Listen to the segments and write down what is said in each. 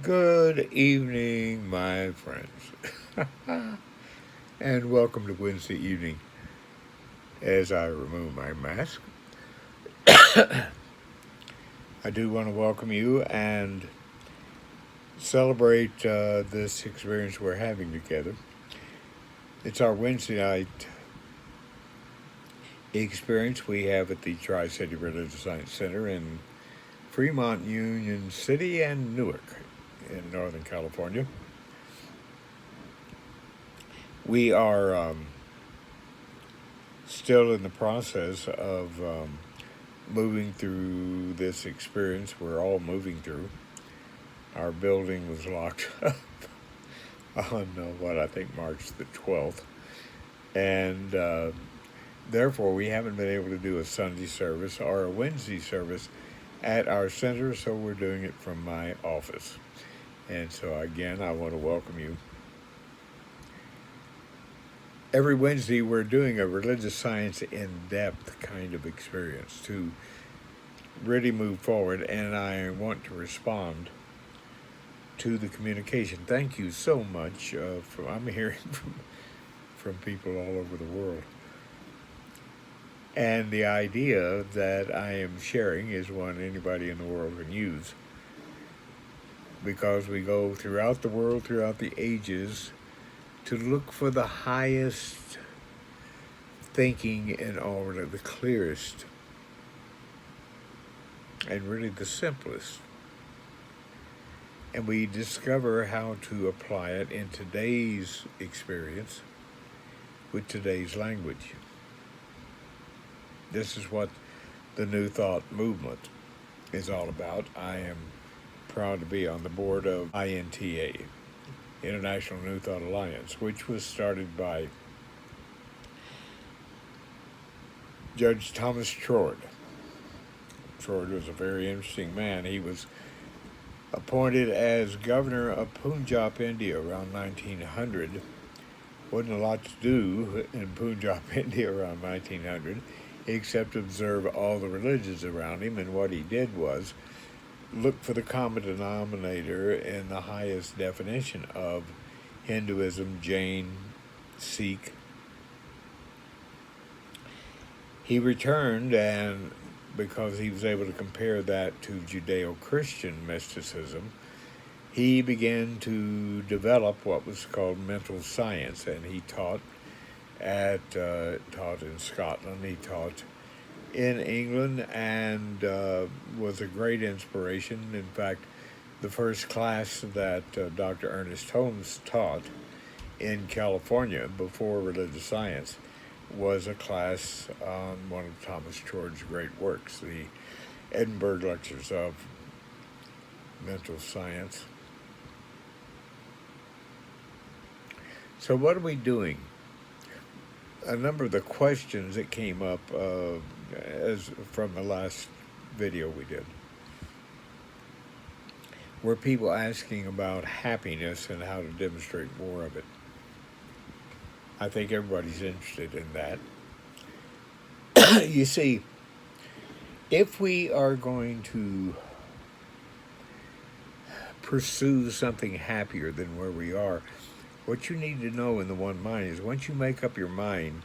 Good evening, my friends, and welcome to Wednesday evening. As I remove my mask, I do want to welcome you and celebrate this experience we're having together. It's our Wednesday night experience we have at the Tri City Religious Science Center in Fremont, Union City, and Newark in Northern California. We are still in the process of moving through this experience we're all moving through. Our building was locked up on what I think March the 12th, and therefore we haven't been able to do a Sunday service or a Wednesday service at our center, so we're doing it from my office. And so again, I want to welcome you. Every Wednesday, we're doing a religious science in-depth kind of experience to really move forward, and I want to respond to the communication. Thank you so much. I'm hearing from people all over the world. And the idea that I am sharing is one anybody in the world can use, because we go throughout the world, throughout the ages, to look for the highest thinking in order, the clearest, and really the simplest. And we discover how to apply it in today's experience with today's language. This is what the New Thought movement is all about. I am proud to be on the board of INTA, International New Thought Alliance, which was started by Judge Thomas Trord. Trord was a very interesting man. He was appointed as governor of Punjab, India around 1900. Wasn't a lot to do in Punjab, India around 1900, except observe all the religions around him. And what he did was look for the common denominator in the highest definition of Hinduism, Jain, Sikh. He returned, and because he was able to compare that to Judeo-Christian mysticism, he began to develop what was called mental science, and he taught in Scotland, he taught in England, and was a great inspiration. In fact, the first class that Dr. Ernest Holmes taught in California before religious science was a class on one of Thomas Trord's great works, the Edinburgh Lectures of Mental Science. So what are we doing? A number of the questions that came up as from the last video we did were people asking about happiness and how to demonstrate more of it. I think everybody's interested in that. You see, if we are going to pursue something happier than where we are, what you need to know in the one mind is once you make up your mind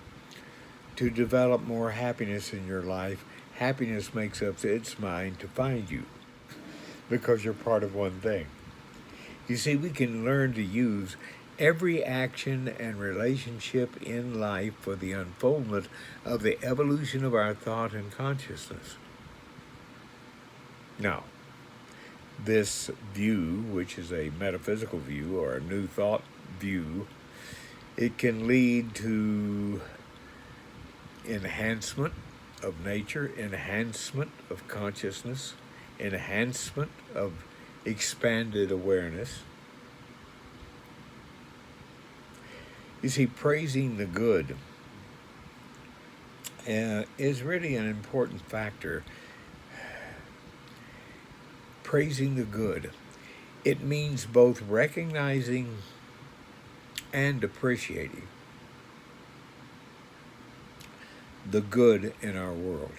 to develop more happiness in your life, happiness makes up its mind to find you because you're part of one thing. You see, we can learn to use every action and relationship in life for the unfoldment of the evolution of our thought and consciousness. Now, this view, which is a metaphysical view or a new thought view, it can lead to enhancement of nature, enhancement of consciousness, enhancement of expanded awareness. You see, praising the good is really an important factor. Praising the good. It means both recognizing and appreciating the good in our world.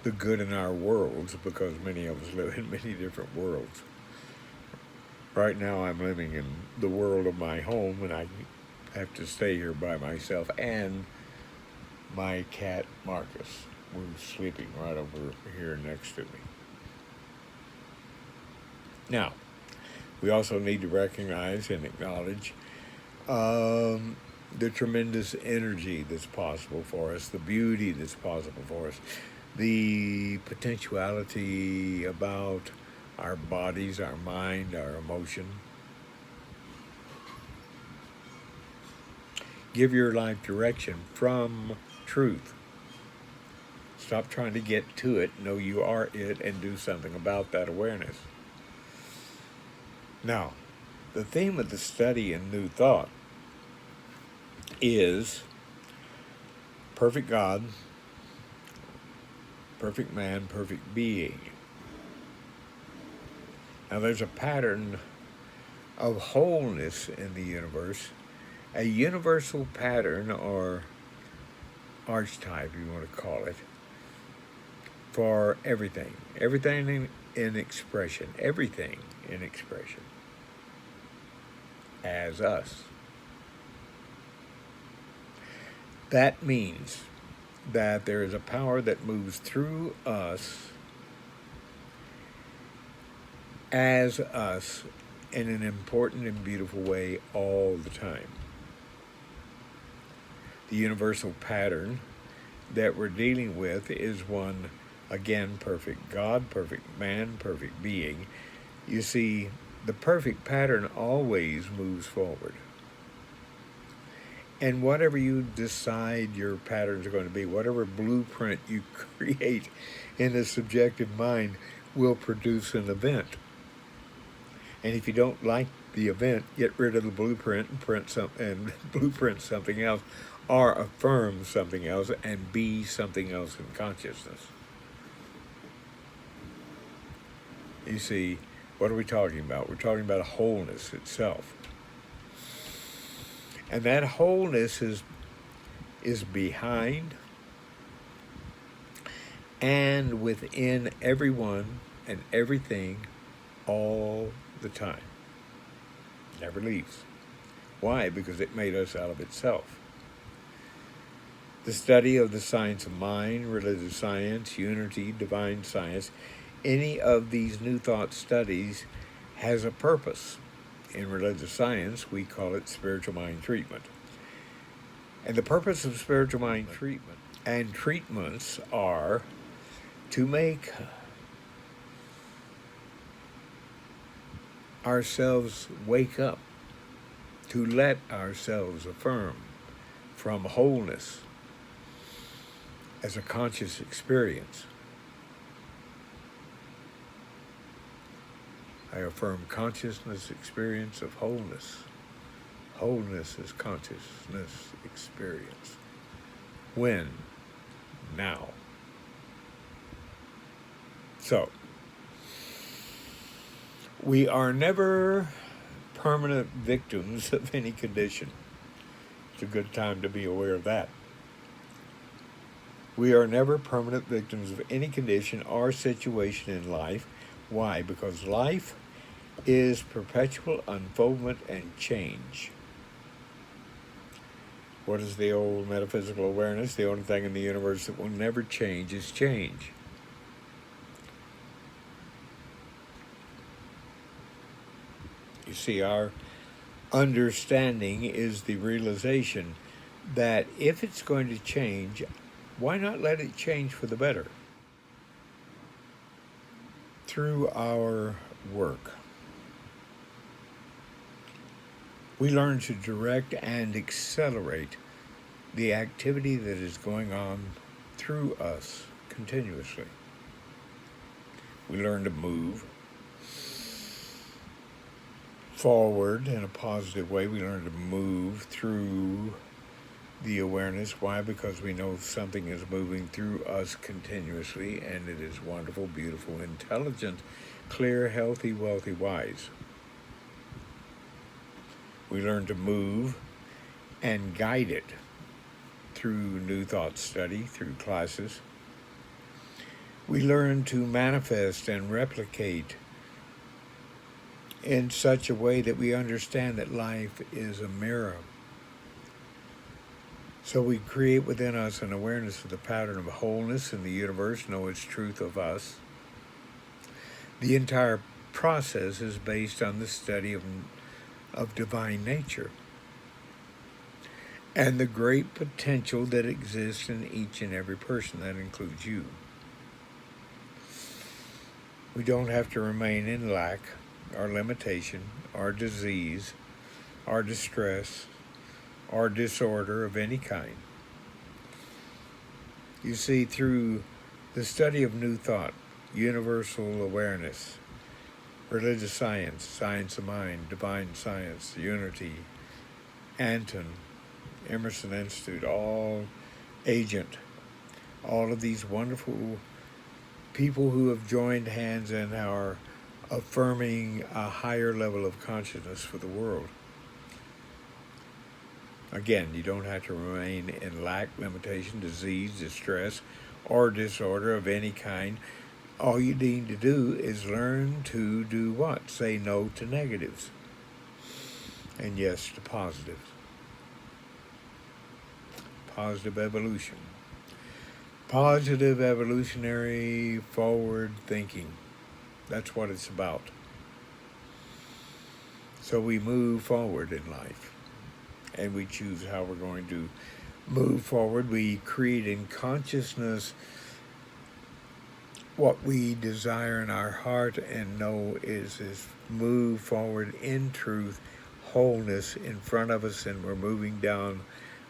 the good in our worlds, because many of us live in many different worlds. Right now, I'm living in the world of my home, and I have to stay here by myself and my cat Marcus, who's sleeping right over here next to me. Now, we also need to recognize and acknowledge the tremendous energy that's possible for us, the beauty that's possible for us, the potentiality about our bodies, our mind, our emotion. Give your life direction from truth. Stop trying to get to it, know you are it, and do something about that awareness. Now, the theme of the study in New Thought is perfect God, perfect man, perfect being. Now, there's a pattern of wholeness in the universe, a universal pattern or archetype, you want to call it, for everything. Everything in expression. Everything in expression. As us. That means that there is a power that moves through us as us in an important and beautiful way all the time. The universal pattern that we're dealing with is one, again, perfect God, perfect man, perfect being. You see, the perfect pattern always moves forward. And whatever you decide your patterns are going to be, whatever blueprint you create in the subjective mind will produce an event. And if you don't like the event, get rid of the blueprint and blueprint something else, or affirm something else and be something else in consciousness. You see, what are we talking about? We're talking about wholeness itself. And that wholeness is behind and within everyone and everything all the time. Never leaves. Why? Because it made us out of itself. The study of the science of mind, religious science, unity, divine science, any of these New Thought studies has a purpose. In religious science, we call it spiritual mind treatment. And the purpose of spiritual mind treatment and treatments are to make ourselves wake up, to let ourselves affirm from wholeness as a conscious experience. I affirm consciousness experience of wholeness. Wholeness is consciousness experience. When? Now. So, we are never permanent victims of any condition. It's a good time to be aware of that. We are never permanent victims of any condition or situation in life. Why? Because life is perpetual unfoldment and change. What is the old metaphysical awareness? The only thing in the universe that will never change is change. You see, our understanding is the realization that if it's going to change, why not let it change for the better? Through our work, we learn to direct and accelerate the activity that is going on through us continuously. We learn to move forward in a positive way. We learn to move through the awareness. Why? Because we know something is moving through us continuously, and it is wonderful, beautiful, intelligent, clear, healthy, wealthy, wise. We learn to move and guide it through New Thought study, through classes. We learn to manifest and replicate in such a way that we understand that life is a mirror. So we create within us an awareness of the pattern of wholeness in the universe, know its truth of us. The entire process is based on the study of divine nature and the great potential that exists in each and every person. That includes you. We don't have to remain in lack, or limitation, or disease, or distress, or disorder of any kind. You see, through the study of New Thought, universal awareness, religious science, science of mind, divine science, unity, Anton, Emerson Institute, all agent, all of these wonderful people who have joined hands and are affirming a higher level of consciousness for the world. Again, you don't have to remain in lack, limitation, disease, distress, or disorder of any kind. All you need to do is learn to do what? Say no to negatives and yes to positives. Positive evolution. Positive evolutionary forward thinking. That's what it's about. So we move forward in life, and we choose how we're going to move forward. We create in consciousness what we desire in our heart and know is move forward in truth, wholeness in front of us, and we're moving down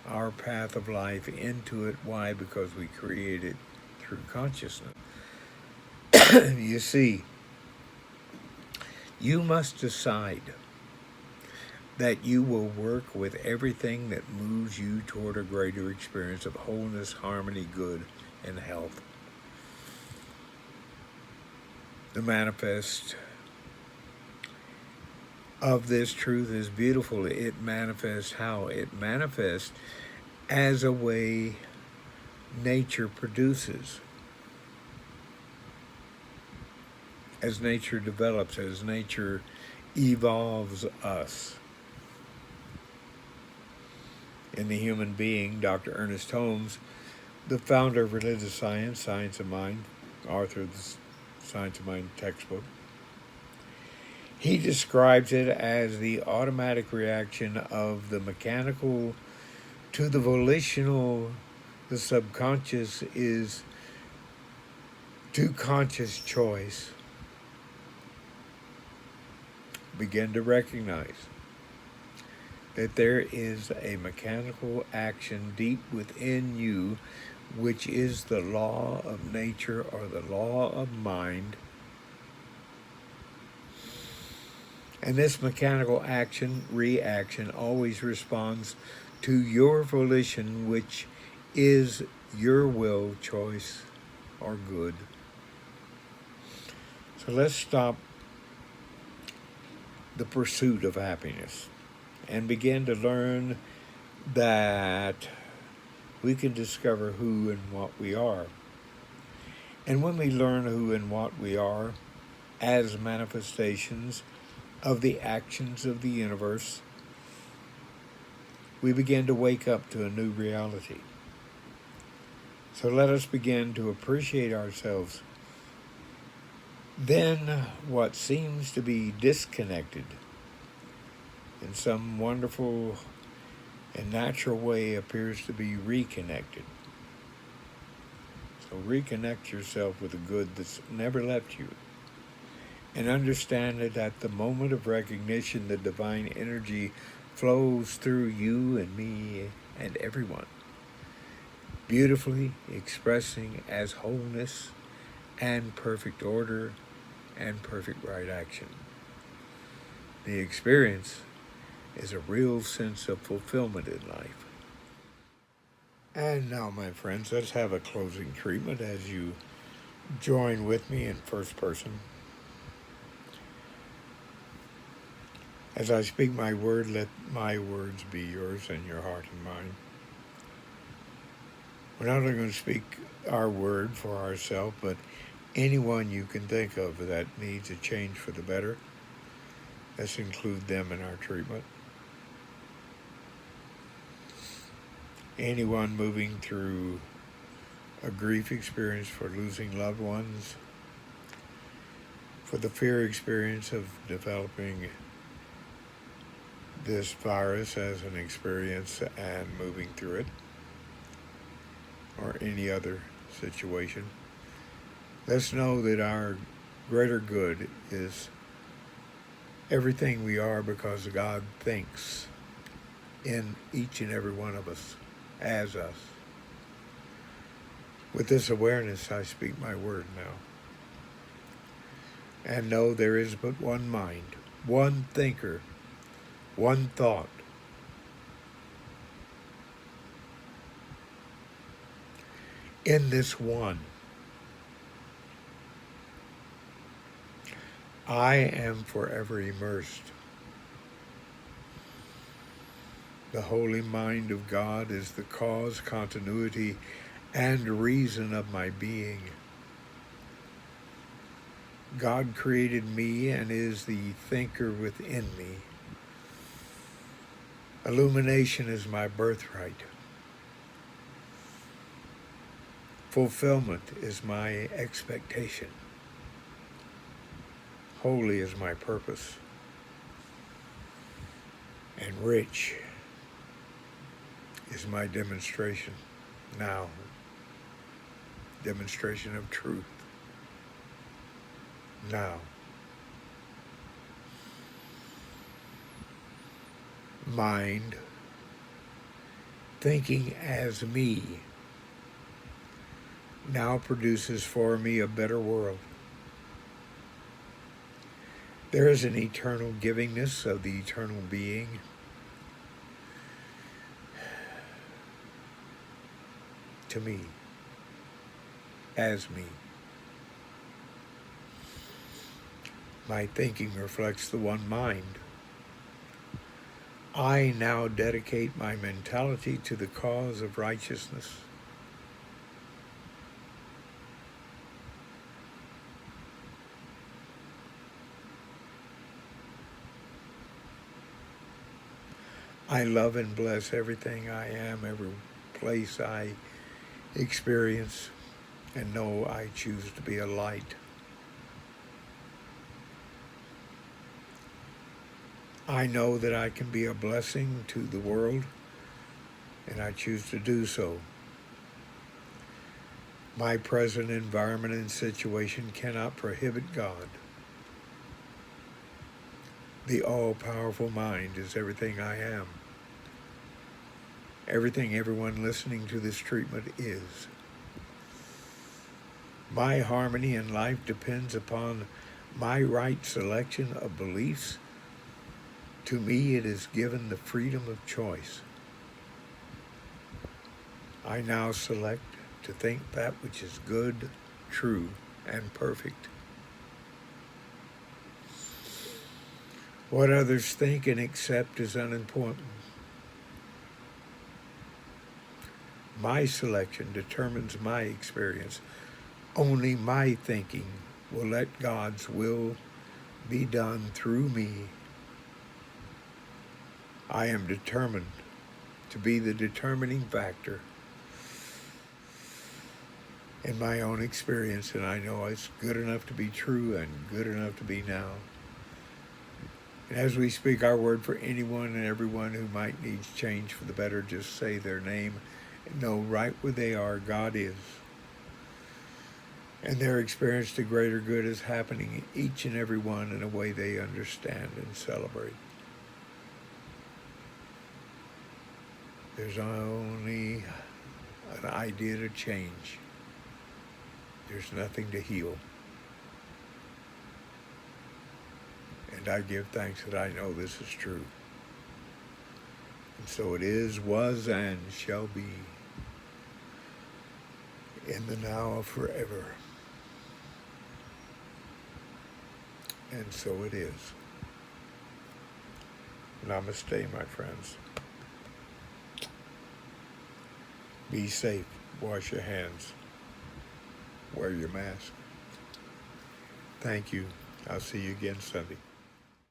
our path of life into it. Why? Because we create it through consciousness. You see, you must decide that you will work with everything that moves you toward a greater experience of wholeness, harmony, good, and health. The manifest of this truth is beautiful. It manifests how? It manifests as a way nature produces. As nature develops, as nature evolves us. In the human being, Dr. Ernest Holmes, the founder of religious science, Science of Mind, author of the Science of Mind textbook, he describes it as the automatic reaction of the mechanical to the volitional. The subconscious is to conscious choice. Begin to recognize that there is a mechanical action deep within you, which is the law of nature or the law of mind. And this mechanical action, reaction, always responds to your volition, which is your will, choice, or good. So let's stop the pursuit of happiness and begin to learn that we can discover who and what we are. And when we learn who and what we are as manifestations of the actions of the universe, we begin to wake up to a new reality. So let us begin to appreciate ourselves. Then what seems to be disconnected in some wonderful and natural way appears to be reconnected. So reconnect yourself with the good that's never left you. And understand that at the moment of recognition, the divine energy flows through you and me and everyone, beautifully expressing as wholeness and perfect order and perfect right action. The experience is a real sense of fulfillment in life. And now, my friends, let's have a closing treatment as you join with me in first person. As I speak my word, let my words be yours and your heart and mind. We're not only going to speak our word for ourselves, but anyone you can think of that needs a change for the better. Let's include them in our treatment. Anyone moving through a grief experience for losing loved ones, for the fear experience of developing this virus as an experience and moving through it, or any other situation. Let's know that our greater good is everything we are because God thinks in each and every one of us as us. With this awareness, I speak my word now. And know there is but one mind, one thinker, one thought. In this one, I am forever immersed. The holy mind of God is the cause, continuity, and reason of my being. God created me and is the thinker within me. Illumination is my birthright. Fulfillment is my expectation. Holy is my purpose. And rich is my demonstration now. Demonstration of truth now. Mind, thinking as me, now produces for me a better world. There is an eternal givingness of the eternal being. To me, as me. My thinking reflects the one mind. I now dedicate my mentality to the cause of righteousness. I love and bless everything I am, every place I experience, and know I choose to be a light. I know that I can be a blessing to the world, and I choose to do so. My present environment and situation cannot prohibit God. The all-powerful mind is everything I am. Everything everyone listening to this treatment is. My harmony in life depends upon my right selection of beliefs. To me, it is given the freedom of choice. I now select to think that which is good, true, and perfect. What others think and accept is unimportant. My selection determines my experience. Only my thinking will let God's will be done through me. I am determined to be the determining factor in my own experience, and I know it's good enough to be true and good enough to be now. And as we speak our word for anyone and everyone who might need change for the better, just say their name and know right where they are, God is. And their experience to greater good is happening in each and every one in a way they understand and celebrate. There's only an idea to change. There's nothing to heal. And I give thanks that I know this is true. And so it is, was, and shall be, in the now of forever. And so it is. Namaste, my friends. Be safe. Wash your hands. Wear your mask. Thank you. I'll see you again Sunday.